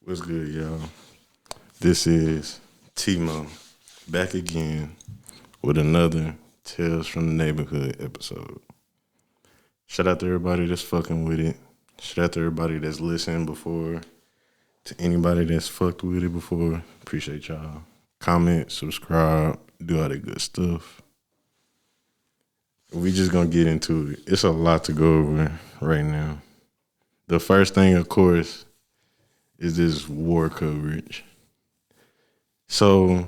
What's good, y'all? This is T-Mo back again with another Tales from the Neighborhood episode. Shout out to everybody that's fucking with it. Shout out to everybody that's listened before. To anybody that's fucked with it before, appreciate y'all. Comment, subscribe, do all that good stuff. We just gonna get into it. It's a lot to go over right now. The first thing, of course, is this war coverage. So,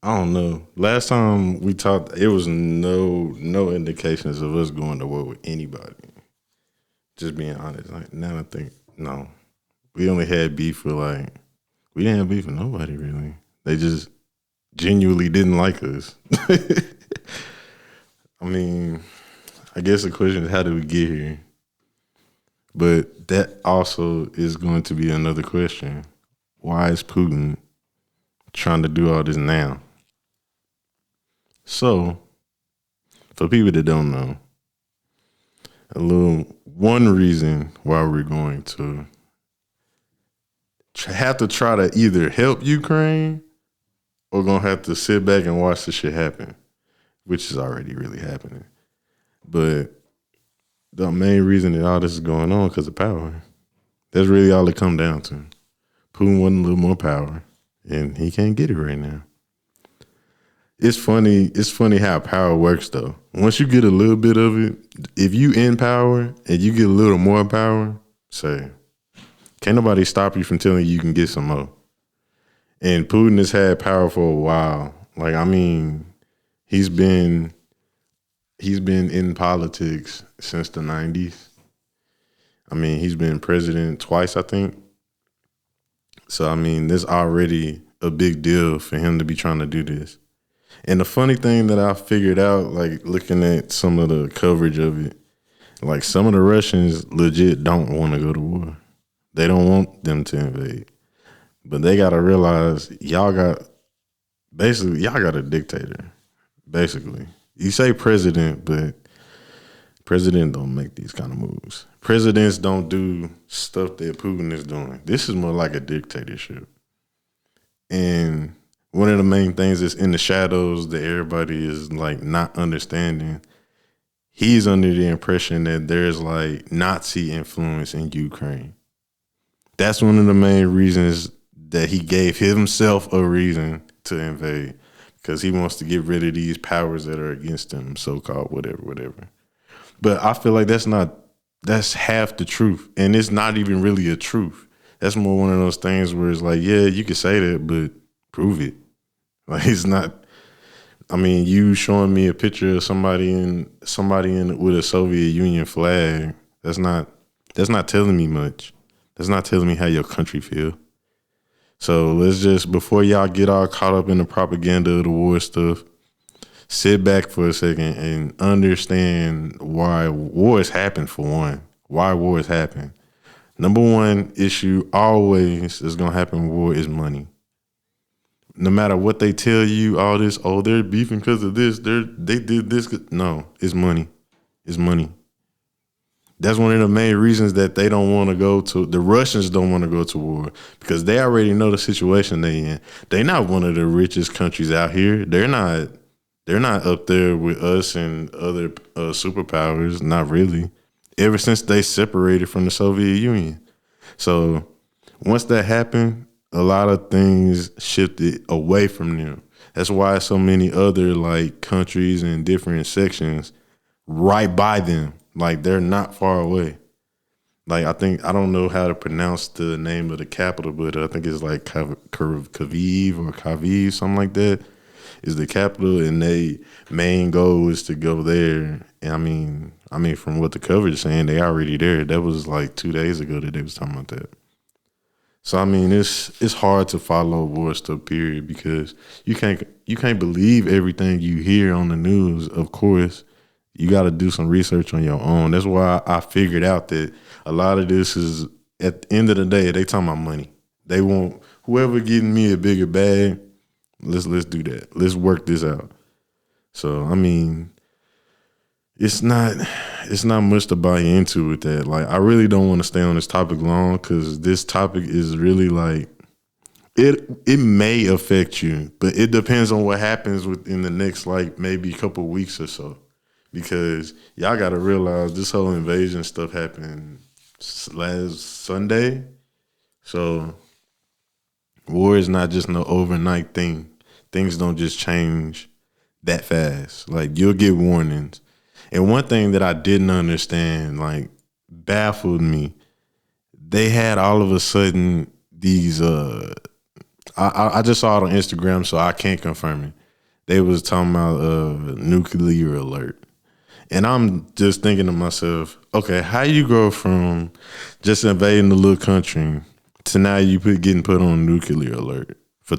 I don't know. Last time we talked, it was no indications of us going to war with anybody. Just being honest. Like, now I think, no. We only had beef with we didn't have beef with nobody really. They just genuinely didn't like us. I mean, I guess the question is, how did we get here? But that also is going to be another question. Why is Putin trying to do all this now? So, for people that don't know, one reason why we're going to have to try to either help Ukraine or gonna have to sit back and watch the shit happen, which is already really happening. But the main reason that all this is going on is because of power. That's really all it come down to. Putin wanted a little more power, and he can't get it right now. It's funny how power works, though. Once you get a little bit of it, if you in power and you get a little more power, can't nobody stop you from telling you can get some more. And Putin has had power for a while. He's been in politics since the 90s. He's been president twice, I think. So, there's already a big deal for him to be trying to do this. And the funny thing that I figured out, looking at some of the coverage of it, some of the Russians legit don't want to go to war. They don't want them to invade. But they got to realize y'all got a dictator, basically. You say president, but president don't make these kind of moves. Presidents don't do stuff that Putin is doing. This is more like a dictatorship. And one of the main things is in the shadows that everybody is not understanding. He's under the impression that there's Nazi influence in Ukraine. That's one of the main reasons that he gave himself a reason to invade, because he wants to get rid of these powers that are against him, so-called whatever. But I feel like that's half the truth, and it's not even really a truth. That's more one of those things where it's yeah, you can say that, but prove it. It's not. You showing me a picture of somebody with a Soviet Union flag. That's not telling me much. That's not telling me how your country feel. So let's just, before y'all get all caught up in the propaganda of the war stuff, sit back for a second and understand why wars happen, for one. Why wars happen. Number one issue always is going to happen with war is money. No matter what they tell you, all this, they're beefing because of this, they did this. No, it's money. It's money. That's one of the main reasons that the Russians don't want to go to war, because they already know the situation they in. They're not one of the richest countries out here. They're not up there with us and other superpowers, not really, ever since they separated from the Soviet Union. So once that happened, a lot of things shifted away from them. That's why so many other countries and different sections right by them. They're not far away. I don't know how to pronounce the name of the capital, but I think it's Kyiv, something like that, is the capital, and their main goal is to go there. And from what the coverage is saying, they already there. That was 2 days ago that they was talking about that. So it's hard to follow war stuff, period, because you can't believe everything you hear on the news, of course. You got to do some research on your own. That's why I figured out that a lot of this is, at the end of the day, they talking about money. They want whoever getting me a bigger bag, let's do that. Let's work this out. So, it's not much to buy into with that. Like, I really don't want to stay on this topic long because this topic is really like it may affect you, but it depends on what happens within the next like maybe couple weeks or so. Because y'all gotta realize this whole invasion stuff happened last Sunday. So war is not just no overnight thing. Things don't just change that fast. Like, you'll get warnings. And one thing that I didn't understand, like, baffled me, they had all of a sudden these I just saw it on Instagram, so I can't confirm it. They was talking about nuclear alert. And I'm just thinking to myself, okay, how you go from just invading the little country to now you getting put on nuclear alert for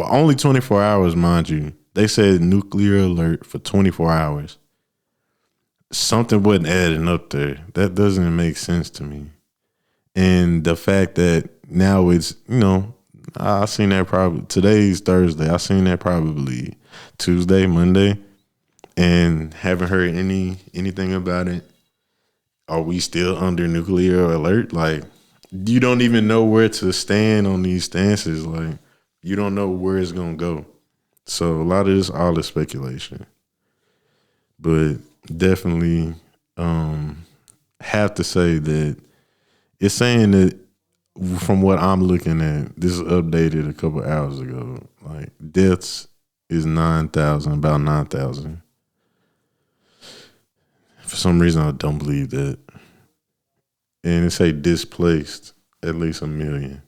only 24 hours, mind you. They said nuclear alert for 24 hours. Something wasn't adding up there. That doesn't make sense to me. And the fact that now it's, I seen that probably, today's Thursday. I seen that probably Tuesday, Monday, and haven't heard anything about it. Are we still under nuclear alert? Like, you don't even know where to stand on these stances. Like, you don't know where it's gonna go. So a lot of this all is speculation. But definitely have to say that it's saying that from what I'm looking at, this is updated a couple hours ago. Like, deaths is 9,000, about 9,000. For some reason, I don't believe that. And it say displaced, at least 1 million.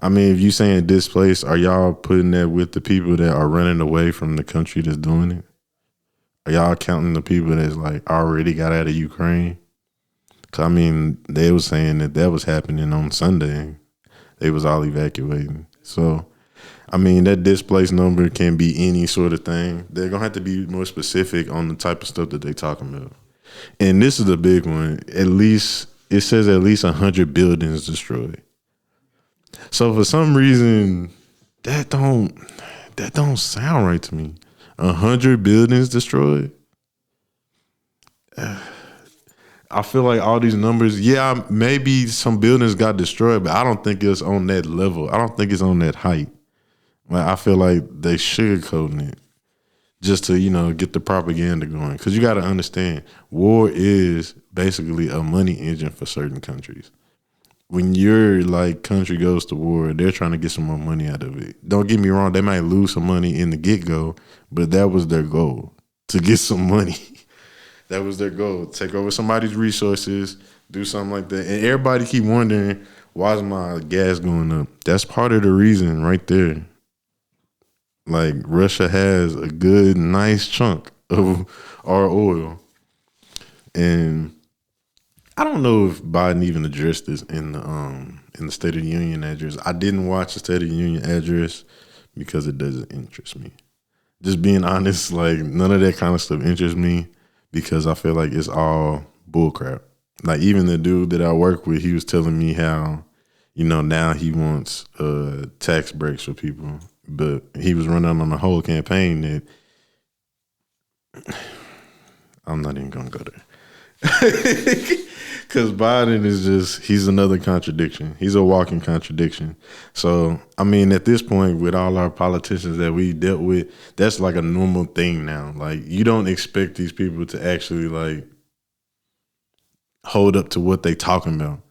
I mean, if you saying displaced, are y'all putting that with the people that are running away from the country that's doing it? Are y'all counting the people that's like already got out of Ukraine? Cause I mean, they was saying that was happening on Sunday. They was all evacuating. So, I mean, that displaced number can be any sort of thing. They're gonna have to be more specific on the type of stuff that they talking about. And this is the big one. It says at least 100 buildings destroyed. So for some reason, that don't sound right to me. 100 buildings destroyed. I feel like all these numbers, yeah, maybe some buildings got destroyed, but I don't think it's on that level. I don't think it's on that height. Like, I feel like they sugarcoating it just to, get the propaganda going. Because you got to understand, war is basically a money engine for certain countries. When your country goes to war, they're trying to get some more money out of it. Don't get me wrong, they might lose some money in the get-go, but that was their goal, to get some money. That was their goal. Take over somebody's resources, do something like that. And everybody keep wondering, why is my gas going up? That's part of the reason right there. Like, Russia has a good, nice chunk of our oil. And I don't know if Biden even addressed this in the State of the Union address. I didn't watch the State of the Union address because it doesn't interest me. Just being honest, none of that kind of stuff interests me because I feel like it's all bullcrap. Like, even the dude that I work with, he was telling me how, now he wants tax breaks for people. But he was running on a whole campaign that I'm not even going to go there. Because Biden is he's another contradiction. He's a walking contradiction. So, I mean, at this point, with all our politicians that we dealt with, that's like a normal thing now. Like, you don't expect these people to actually, hold up to what they talking about.